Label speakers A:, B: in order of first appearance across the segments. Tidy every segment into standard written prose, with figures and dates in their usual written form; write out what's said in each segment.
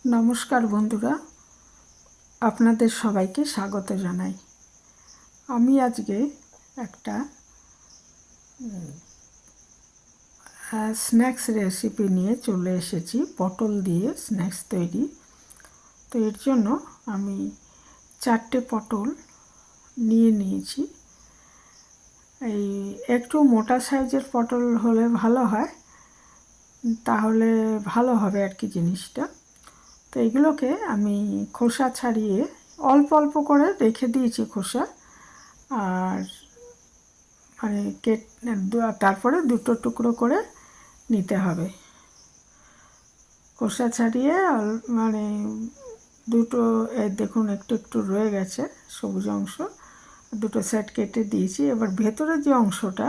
A: নমস্কার বন্ধুরা, আপনাদের সবাইকে স্বাগত জানাই। আমি আজকে একটা স্ন্যাক্স রেসিপি নিয়ে চলে এসেছি। পটল দিয়ে স্ন্যাক্স তৈরি। তো এর জন্য আমি 4টে পটল নিয়ে নিয়েছি। এই একটু মোটা সাইজের পটল হলে ভালো হয়, তাহলে ভালো হবে আর কি জিনিসটা। তো এগুলোকে আমি খোসা ছাড়িয়ে অল্প অল্প করে রেখে দিয়েছি খোসা, আর মানে তারপরে দুটো টুকরো করে নিতে হবে। খোসা ছাড়িয়ে মানে দুটো দেখুন একটু একটু রয়ে গেছে সবুজ অংশ, দুটো সেট কেটে দিয়েছি। এবার ভেতরের যে অংশটা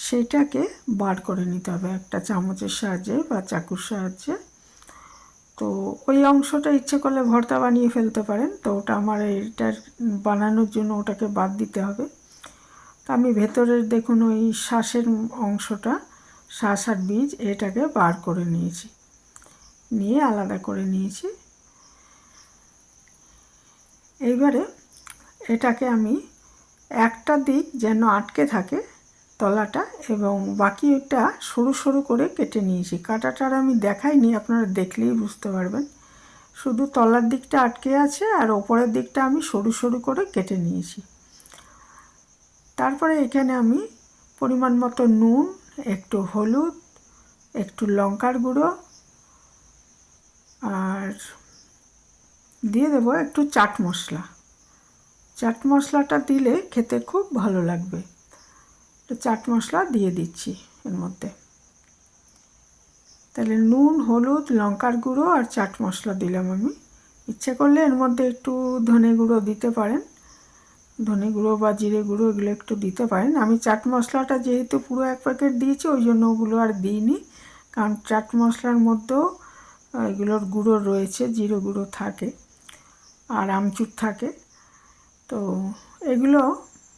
A: সেইটাকে বার করে নিতে হবে একটা চামচের সাহায্যে বা চাকুর সাহায্যে। তো ওই অংশটা ইচ্ছে করলে ভর্তা বানিয়ে ফেলতে পারেন, তো ওটা আমার এইটার বানানোর জন্য ওটাকে বাদ দিতে হবে। তো আমি ভেতরের দেখুন ওই শ্বাসের অংশটা, শ্বাস আর বীজ এটাকে বার করে নিয়েছি, নিয়ে আলাদা করে নিয়েছি। এইবারে এটাকে আমি একটা দিক যেন আটকে থাকে তলাটা, এবং বাকিটা সরু সরু করে কেটে নিয়েছি। কাটাটার আমি দেখাইনি, আপনারা দেখলেই বুঝতে পারবেন। শুধু তলার দিকটা আটকে আছে আর ওপরের দিকটা আমি সরু সরু করে কেটে নিয়েছি। তারপরে এখানে আমি পরিমাণ মতো নুন, একটু হলুদ, একটু লঙ্কার গুঁড়ো, আর দিয়ে দেবো একটু চাট মশলা। চাট মশলাটা দিলে খেতে খুব ভালো লাগবে। তো চাট মশলা দিয়ে দিচ্ছি এর মধ্যে। তাহলে নুন, হলুদ, লঙ্কার গুঁড়ো আর চাট মশলা দিলাম আমি। ইচ্ছে করলে এর মধ্যে একটু ধনে গুঁড়ো দিতে পারেন, ধনে গুঁড়ো বা জিরে গুঁড়ো এগুলো একটু দিতে পারেন। আমি চাট মশলাটা যেহেতু পুরো 1 প্যাকেট দিয়েছি ওই জন্য ওগুলো আর দিইনি, কারণ চাট মশলার মধ্যেও এগুলোর গুঁড়ো রয়েছে, জিরে গুঁড়ো থাকে আর আমচুর থাকে। তো এগুলো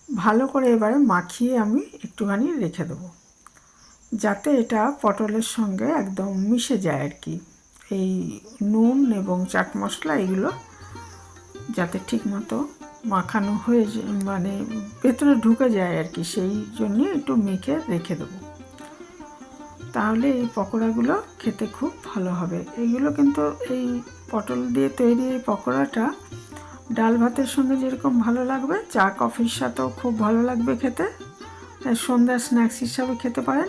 A: ভালো করে এবারে মাখিয়ে আমি একটুখানি রেখে দেবো, যাতে এটা পটলের সঙ্গে একদম মিশে যায় আর কি। এই নুন এবং চাট মশলা এগুলো যাতে ঠিকমতো মাখানো হয়ে মানে ভেতরে ঢুকে যায় আর কি, সেই জন্যে একটু মেখে রেখে দেবো। তাহলে এই পকোড়াগুলো খেতে খুব ভালো হবে। এইগুলো কিন্তু এই পটল দিয়ে তৈরি এই পকোড়াটা ডাল ভাতের সঙ্গে যেরকম ভালো লাগবে, চা কফির সাথেও খুব ভালো লাগবে খেতে। সন্ধ্যার স্ন্যাক্স হিসাবে খেতে পারেন,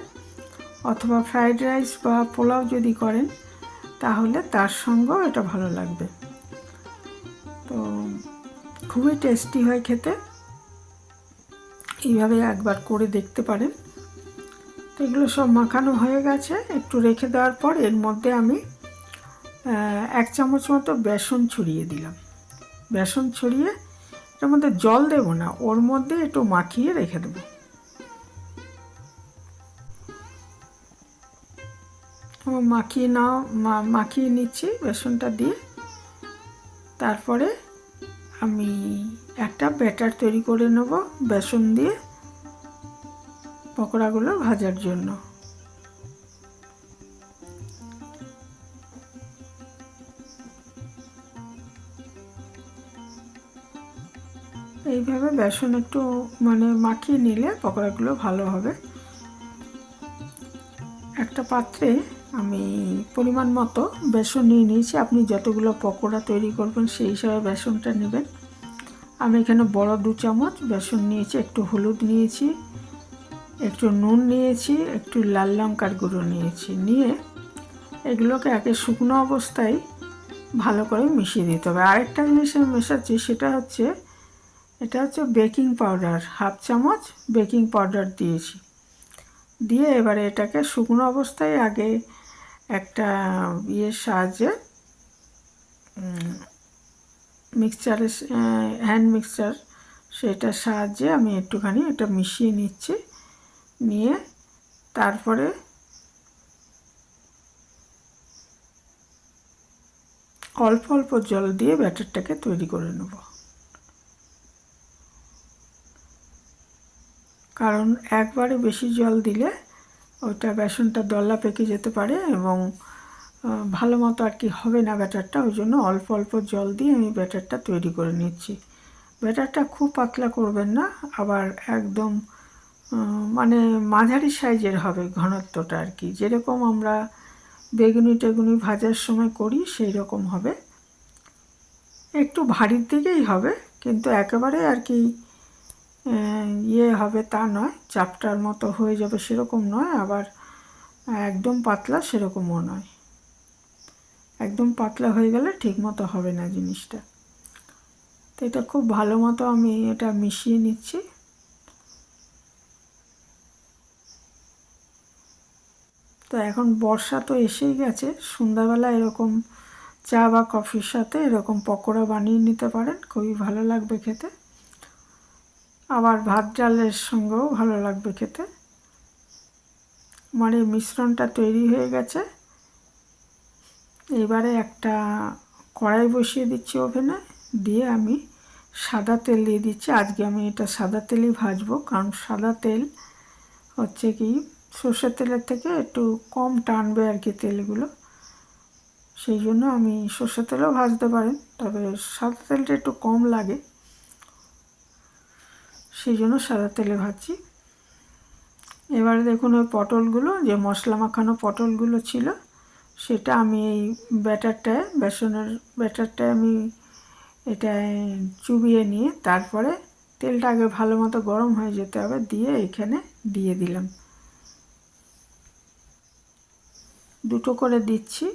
A: অথবা ফ্রাইড রাইস বা পোলাও যদি করেন তাহলে তার সঙ্গেও এটা ভালো লাগবে। তো খুবই টেস্টি হয় খেতে, এইভাবে একবার করে দেখতে পারেন। তো এগুলো সব মাখানো হয়ে গেছে। একটু রেখে দেওয়ার পর এর মধ্যে আমি 1 চামচ মতো বেসন ছড়িয়ে দিলাম। বেসন ছড়িয়ে এর মধ্যে জল দেব না, ওর মধ্যে একটু মাখিয়ে রেখে দেবো। মাখিয়ে নিচ্ছি বেসনটা দিয়ে। তারপরে আমি একটা ব্যাটার তৈরি করে নেব বেসন দিয়ে পকোড়াগুলো ভাজার জন্য। এইভাবে বেসন একটু মানে মাখিয়ে নিলে পকোড়াগুলো ভালো হবে। একটা পাত্রে আমি পরিমাণ মতো বেসন নিয়ে নিয়েছি। আপনি যতগুলো পকোড়া তৈরি করবেন সেই হিসাবে বেসনটা নেবেন। আমি এখানে বড় 2 চামচ বেসন নিয়েছি, একটু হলুদ নিয়েছি, একটু নুন নিয়েছি, একটু লাল লঙ্কার গুঁড়ো নিয়েছি। নিয়ে এগুলোকে আগে শুকনো অবস্থায় ভালো করে মিশিয়ে দিতে হবে। আরেকটা জিনিস আমি মেশাচ্ছি, এটা হচ্ছে বেকিং পাউডার। 1/2 চামচ বেকিং পাউডার দিয়েছি। দিয়ে এবারে এটাকে শুকনো অবস্থায় আগে একটা সাহায্যে মিক্সচারের হ্যান্ড মিক্সচার, সেটার সাহায্যে আমি একটুখানি এটা মিশিয়ে নিচ্ছি। নিয়ে তারপরে অল্প অল্প জল দিয়ে ব্যাটারটাকে তৈরি করে নেব, কারণ একবারে বেশি জল দিলে ওটা বেসনটা দলা পেকে যেতে পারে এবং ভালো মতো আর কি হবে না ব্যাটারটা, ওই জন্য অল্প অল্প জল দিয়ে আমি ব্যাটারটা তৈরি করে নিচ্ছি। ব্যাটারটা খুব পাতলা করবেন না, আবার একদম মানে মাঝারি সাইজের হবে ঘনত্বটা আর কি, যেরকম আমরা বেগুনি টেগুনি ভাজার সময় করি সেই রকম হবে। একটু ভারীর দিকেই হবে, কিন্তু একেবারে আর কি হবে তা নয়, চাপটার মতো হয়ে যাবে সেরকম নয়, আবার একদম পাতলা সেরকমও নয়। একদম পাতলা হয়ে গেলে ঠিক মতো হবে না জিনিসটা। তো এটা খুব ভালো মতো আমি এটা মিশিয়ে নিচ্ছি। তো এখন বর্ষা তো এসেই গেছে, সন্ধ্যাবেলা এরকম চা বা কফির সাথে এরকম পকোড়া বানিয়ে নিতে পারেন, খুবই ভালো লাগবে খেতে। আবার ভাত ডালের সঙ্গেও ভালো লাগবে খেতে। আমার এই মিশ্রণটা তৈরি হয়ে গেছে। এবারে একটা কড়াই বসিয়ে দিচ্ছি ওভেনে, দিয়ে আমি সাদা তেল দিয়ে দিচ্ছি। আজকে আমি এটা সাদা তেলেই ভাজবো, কারণ সাদা তেল হচ্ছে কি সর্ষের তেলের থেকে একটু কম টানবে আর কি তেলগুলো, সেই জন্য আমি সর্ষের তেলেও ভাজতে পারেন, তবে সাদা তেলটা একটু কম লাগে, সেই জন্য সাদা তেলে ভাজছি। এবারে দেখুন ওই পটলগুলো, যে মশলা মাখানো পটলগুলো ছিল, সেটা আমি এই ব্যাটারটায়, বেসনের ব্যাটারটায় আমি এটায় চুবিয়ে নিয়ে তারপরে তেলটা আগে ভালো মতো গরম হয়ে যেতে হবে, দিয়ে এখানে দিয়ে দিলাম। দুটো করে দিচ্ছি,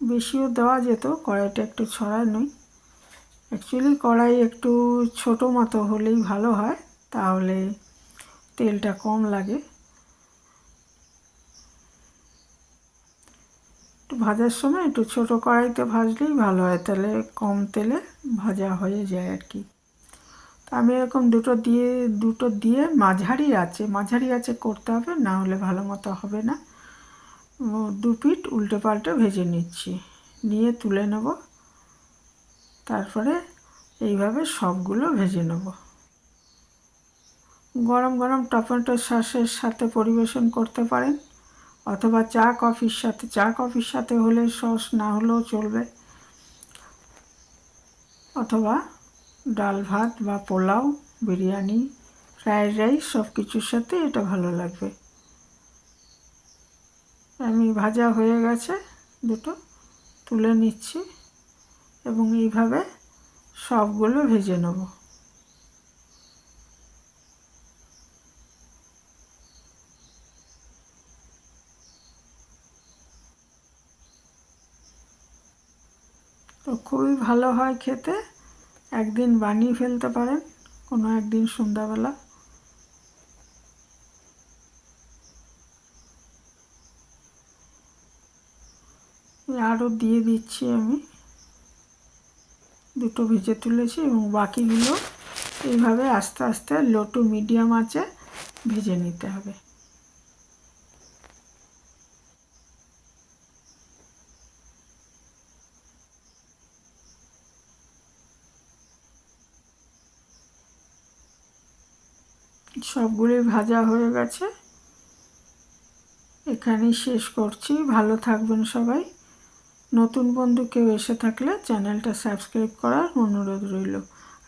A: বেশিও দেওয়া যেত, কড়াইটা একটু ছড়ায় নই। অ্যাকচুয়ালি কড়াই একটু ছোটো মতো হলেই ভালো হয়, তাহলে তেলটা কম লাগে। একটু ভাজার সময় একটু ছোটো কড়াইতে ভাজলেই ভালো হয়, তাহলে কম তেলে ভাজা হয়ে যায় আর কি। তো আমি এরকম দুটো দিয়ে মাঝারি আছে করতে হবে, না হলে ভালো মতো হবে না। দু পিঠ উল্টে পাল্টে ভেজে নিচ্ছি, নিয়ে তুলে নেব। তারপরে এইভাবে সবগুলো ভেজে নেব। গরম গরম টমেটো সসের সাথে পরিবেশন করতে পারেন, অথবা চা কফির সাথে হলে সস না হলেও চলবে, অথবা ডাল ভাত বা পোলাও, বিরিয়ানি, ফ্রায়েড রাইস সব কিছুর সাথে এটা ভালো লাগবে। আমি ভাজা হয়ে গেছে, দুটো তুলে নিচ্ছি এবং এইভাবে সবগুলো ভেজে নেব। তো খুবই ভালো হয় খেতে, একদিন বানিয়ে ফেলতে পারেন কোনো একদিন সন্ধ্যাবেলা। আরও দিয়ে দিচ্ছি, আমি দুটো ভেজে তুলেছি এবং বাকিগুলো এইভাবে আস্তে আস্তে লো টু মিডিয়াম আঁচে ভেজে নিতে হবে। সবগুলোই ভাজা হয়ে গেছে, এখানেই শেষ করছি। ভালো থাকবেন সবাই। নতুন বন্ধু কেউ এসে থাকলে চ্যানেলটা সাবস্ক্রাইব করার অনুরোধ রইল,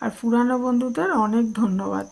A: আর পুরানো বন্ধুদের অনেক ধন্যবাদ।